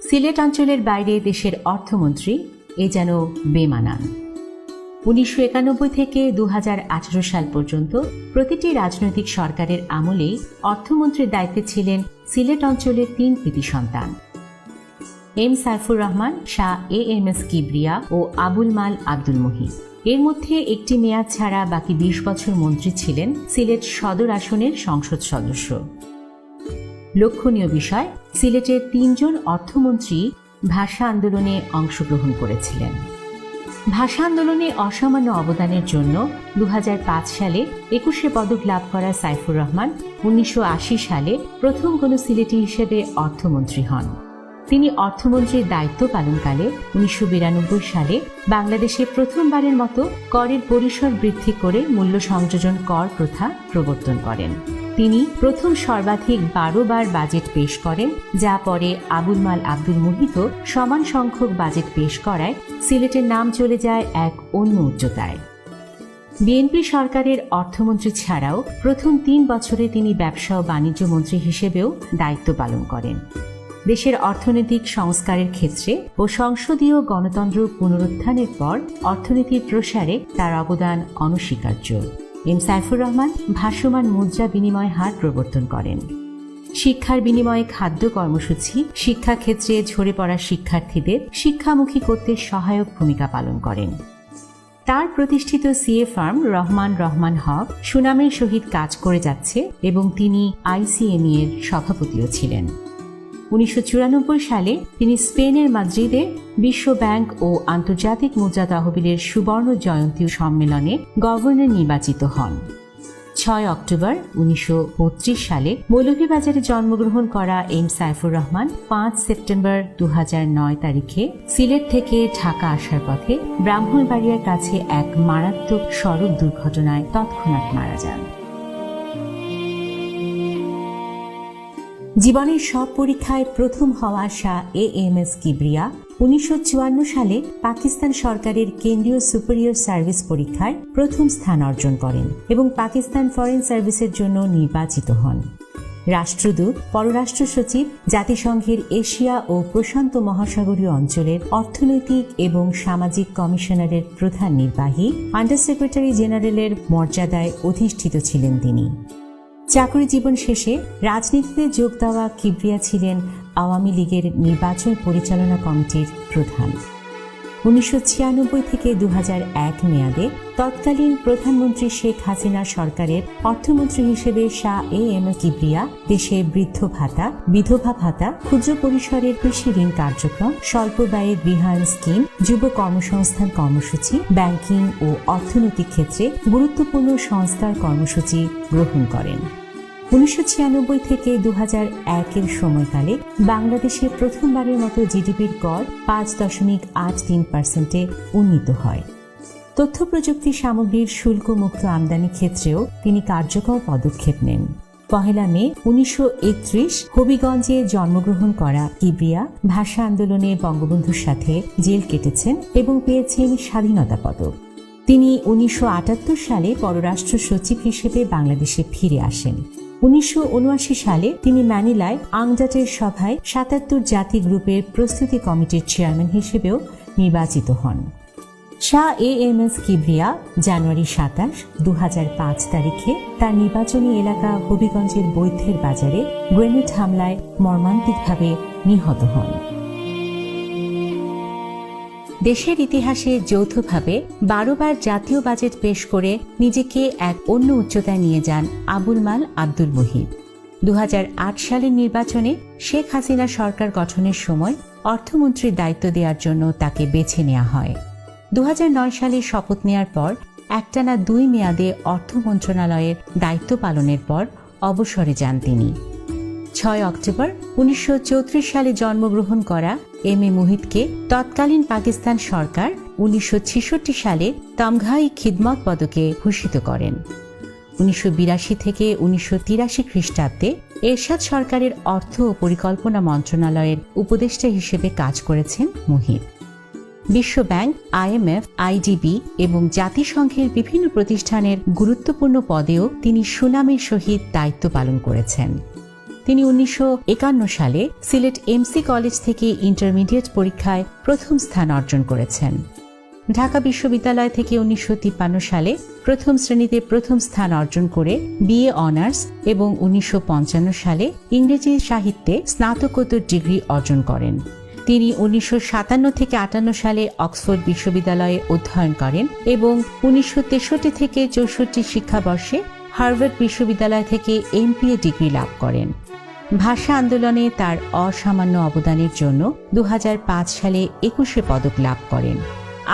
সিলেট অঞ্চলের বাইরে দেশের অর্থমন্ত্রী এ যেন বেমানান। 1991 থেকে 2018 সাল পর্যন্ত প্রতিটি রাজনৈতিক সরকারের আমলেই অর্থমন্ত্রীর দায়িত্বে ছিলেন সিলেট অঞ্চলের 3 কৃতি সন্তান, এম সাইফুর রহমান, শাহ এএমএস কিবরিয়া ও আবুল মাল আব্দুল মুহিত। এর মধ্যে একটি মেয়াদ ছাড়া বাকি 20 বছর মন্ত্রী ছিলেন সিলেট সদর আসনের সংসদ সদস্য। লক্ষণীয় বিষয়, সিলেটের 3 জন অর্থমন্ত্রী ভাষা আন্দোলনে অংশগ্রহণ করেছিলেন। ভাষা আন্দোলনে অসামান্য অবদানের জন্য 2005 সালে 21শে পদক লাভ করা সাইফুর রহমান 1980 সালে প্রথম কোনো সিলেটি হিসেবে অর্থমন্ত্রী হন। তিনি অর্থমন্ত্রীর দায়িত্ব পালনকালে 1992 সালে বাংলাদেশে প্রথমবারের মতো করের পরিসর বৃদ্ধি করে মূল্য সংযোজন কর প্রথা প্রবর্তন করেন। তিনি প্রথম সর্বাধিক 12 বার বাজেট পেশ করেন, যা পরে আবুল মাল আব্দুল মুহিত সমান সংখ্যক বাজেট পেশ করায় সিলেটের নাম চলে যায় এক অন্য উচ্চতায়। বিএনপি সরকারের অর্থমন্ত্রী ছাড়াও প্রথম 3 বছরে তিনি ব্যবসা ও বাণিজ্য মন্ত্রী হিসেবেও দায়িত্ব পালন করেন। দেশের অর্থনৈতিক সংস্কারের ক্ষেত্রে ও সংসদীয় গণতন্ত্র পুনরুত্থানের পর অর্থনীতির প্রসারে তার অবদান অনস্বীকার্য। এম সাইফুর রহমান ভাসমান মুদ্রা বিনিময় হার প্রবর্তন করেন। শিক্ষার বিনিময়ে খাদ্য কর্মসূচি শিক্ষাক্ষেত্রে ঝরে পড়া শিক্ষার্থীদের শিক্ষামুখী করতে সহায়ক ভূমিকা পালন করেন। তার প্রতিষ্ঠিত সিএ ফার্ম রহমান হক সুনামের সহিত কাজ করে যাচ্ছে এবং তিনি আইসিএমই এর সভাপতিও ছিলেন। 1994 সালে তিনি স্পেনের মাদ্রিদে বিশ্ব ব্যাংক ও আন্তর্জাতিক মুদ্রা তহবিলের সুবর্ণ জয়ন্তী সম্মেলনে গভর্নর নির্বাচিত হন। 6 অক্টোবর 1932 সালে মৌলভীবাজারে জন্মগ্রহণ করা এম সাইফুর রহমান 5 সেপ্টেম্বর 2009 তারিখে সিলেট থেকে ঢাকা আসার পথে ব্রাহ্মণবাড়িয়ার কাছে এক মারাত্মক সড়ক দুর্ঘটনায় তৎক্ষণাৎ মারা যান। জীবনের সব পরীক্ষায় প্রথম হওয়া শাহ এএমএস কিবরিয়া 1954 সালে পাকিস্তান সরকারের কেন্দ্রীয় সুপিরিয়র সার্ভিস পরীক্ষায় প্রথম স্থান অর্জন করেন এবং পাকিস্তান ফরেন সার্ভিসের জন্য নির্বাচিত হন। রাষ্ট্রদূত, পররাষ্ট্র সচিব, জাতিসংঘের এশিয়া ও প্রশান্ত মহাসাগরীয় অঞ্চলের অর্থনৈতিক এবং সামাজিক কমিশনারের প্রধান নির্বাহী, আন্ডার সেক্রেটারি জেনারেলের মর্যাদায় অধিষ্ঠিত ছিলেন তিনি। চাকরি জীবন শেষে রাজনীতিতে যোগ দেওয়া কিবরিয়া ছিলেন আওয়ামী লীগের নির্বাচন পরিচালনা কমিটির প্রধান। 1996 থেকে 2001 মেয়াদে তৎকালীন প্রধানমন্ত্রী শেখ হাসিনা সরকারের অর্থমন্ত্রী হিসেবে শাহ এএমএস কিবরিয়া দেশে বৃদ্ধ ভাতা, বিধবা ভাতা, ক্ষুদ্র পরিসরের কৃষি ঋণ কার্যক্রম, স্বল্প ব্যয়ে গৃহায়ণ স্কিম, যুব কর্মসংস্থান কর্মসূচি, ব্যাংকিং ও অর্থনৈতিক ক্ষেত্রে গুরুত্বপূর্ণ সংস্কার কর্মসূচি গ্রহণ করেন। 1996 থেকে 2001 সময়কালে বাংলাদেশে প্রথমবারের মতো জিডিপির গড় 5.83% উন্নীত হয়। তথ্য প্রযুক্তি সামগ্রীর শুল্ক মুক্ত আমদানি ক্ষেত্রেও তিনি কার্যকর পদক্ষেপ নেন। 1 মে 1931 হবিগঞ্জে জন্মগ্রহণ করা কিবরিয়া ভাষা আন্দোলনে বঙ্গবন্ধুর সাথে জেল কেটেছেন এবং পেয়েছেন স্বাধীনতা পদক। তিনি 1978 সালে পররাষ্ট্র সচিব হিসেবে বাংলাদেশে ফিরে আসেন। 1979 সালে তিনি ম্যানিলায় আংডাটের সভায় 77 জাতি গ্রুপের প্রস্তুতি কমিটির চেয়ারম্যান হিসেবেও নির্বাচিত হন। শাহ এএমএস কিবরিয়া জানুয়ারি 27, 2005 তারিখে তার নির্বাচনী এলাকা হবিগঞ্জের বৈদ্যের বাজারে গ্রেনেড হামলায় মর্মান্তিকভাবে নিহত হন। দেশের ইতিহাসে যৌথভাবে 12 বার জাতীয় বাজেট পেশ করে নিজেকে এক অন্য উচ্চতায় নিয়ে যান আবুল মাল আব্দুল মুহিত। 2008 সালের নির্বাচনে শেখ হাসিনা সরকার গঠনের সময় অর্থমন্ত্রীর দায়িত্ব দেওয়ার জন্য তাকে বেছে নেওয়া হয়। 2009 সালে শপথ নেওয়ার পর একটানা 2 মেয়াদে অর্থ মন্ত্রণালয়ের দায়িত্ব পালনের পর অবসরে যান তিনি। 6 অক্টোবর 1934 সালে জন্মগ্রহণ করা এম এ মুহিতকে তৎকালীন পাকিস্তান সরকার 1966 সালে তমঘা-ই খিদমত পদকে ভূষিত করেন। 1982 থেকে 1983 খ্রিস্টাব্দে এরশাদ সরকারের অর্থ ও পরিকল্পনা মন্ত্রণালয়ের উপদেষ্টা হিসেবে কাজ করেছেন মুহিত। বিশ্ব ব্যাংক, আইএমএফ, আইডিবি এবং জাতিসংঘের বিভিন্ন প্রতিষ্ঠানের গুরুত্বপূর্ণ পদেও তিনি সুনামের সহিত দায়িত্ব পালন করেছেন। তিনি 1951 সালে সিলেট এমসি কলেজ থেকে ইন্টারমিডিয়েট পরীক্ষায় প্রথম স্থান অর্জন করেছেন। ঢাকা বিশ্ববিদ্যালয় থেকে 1953 সালে প্রথম শ্রেণীতে প্রথম স্থান অর্জন করে বিএ অনার্স এবং 1955 সালে ইংরেজি সাহিত্যে স্নাতকোত্তর ডিগ্রি অর্জন করেন। তিনি 1957 থেকে 58 সালে অক্সফোর্ড বিশ্ববিদ্যালয়ে অধ্যয়ন করেন এবং 1963 থেকে 64 শিক্ষাবর্ষে হার্ভার্ড বিশ্ববিদ্যালয় থেকে এমপিএ ডিগ্রি লাভ করেন। ভাষা আন্দোলনে তার অসামান্য অবদানের জন্য 2005 সালে 21 পদক লাভ করেন।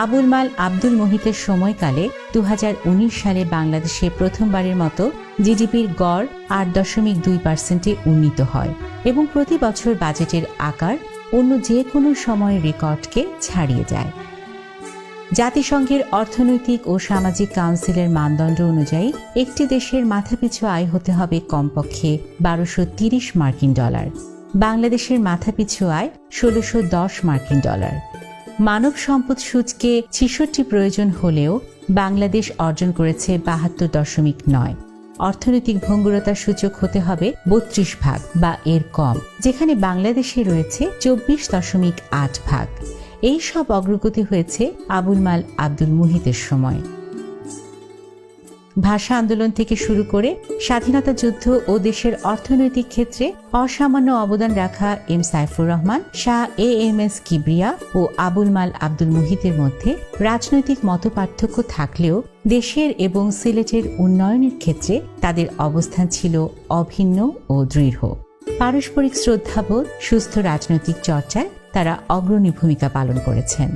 আবুল মাল আব্দুল মুহিতের সময়কালে 2019 সালে বাংলাদেশে প্রথমবারের মতো জিডিপির গড় 8.2% উন্নীত হয় এবং প্রতি বছর বাজেটের আকার অন্য যে কোনো সময়ের রেকর্ডকে ছাড়িয়ে যায়। জাতিসংঘের অর্থনৈতিক ও সামাজিক কাউন্সিলের মানদণ্ড অনুযায়ী একটি দেশের মাথাপিছু আয় হতে হবে কমপক্ষে 1230 মার্কিন ডলার। বাংলাদেশের মাথাপিছু আয় 1610 মার্কিন ডলার। মানব সম্পদ সূচকে 66 প্রয়োজন হলেও বাংলাদেশ অর্জন করেছে 72.9। অর্থনৈতিক ভঙ্গুরতার সূচক হতে হবে 32 ভাগ বা এর কম, যেখানে বাংলাদেশে রয়েছে 24.8 ভাগ। এই সব অগ্রগতি হয়েছে আবুল মাল আব্দুল মুহিতের সময়। ভাষা আন্দোলন থেকে শুরু করে স্বাধীনতা যুদ্ধ ও দেশের অর্থনৈতিক ক্ষেত্রে অসামান্য অবদান রাখা এম সাইফুর রহমান, শাহ এএমএস কিবরিয়া ও আবুল মাল আব্দুল মুহিতের মধ্যে রাজনৈতিক মতপার্থক্য থাকলেও দেশের এবং সিলেটের উন্নয়নের ক্ষেত্রে তাদের অবস্থান ছিল অভিন্ন ও দৃঢ়। পারস্পরিক শ্রদ্ধাবোধ, সুস্থ রাজনৈতিক চর্চায় তারা অগ্রণী ভূমিকা পালন করেছেন।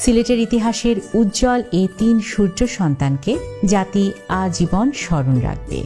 সিলেটের ইতিহাসের উজ্জ্বল এই 3 সূর্য সন্তানকে জাতি আজীবন স্মরণ রাখবে।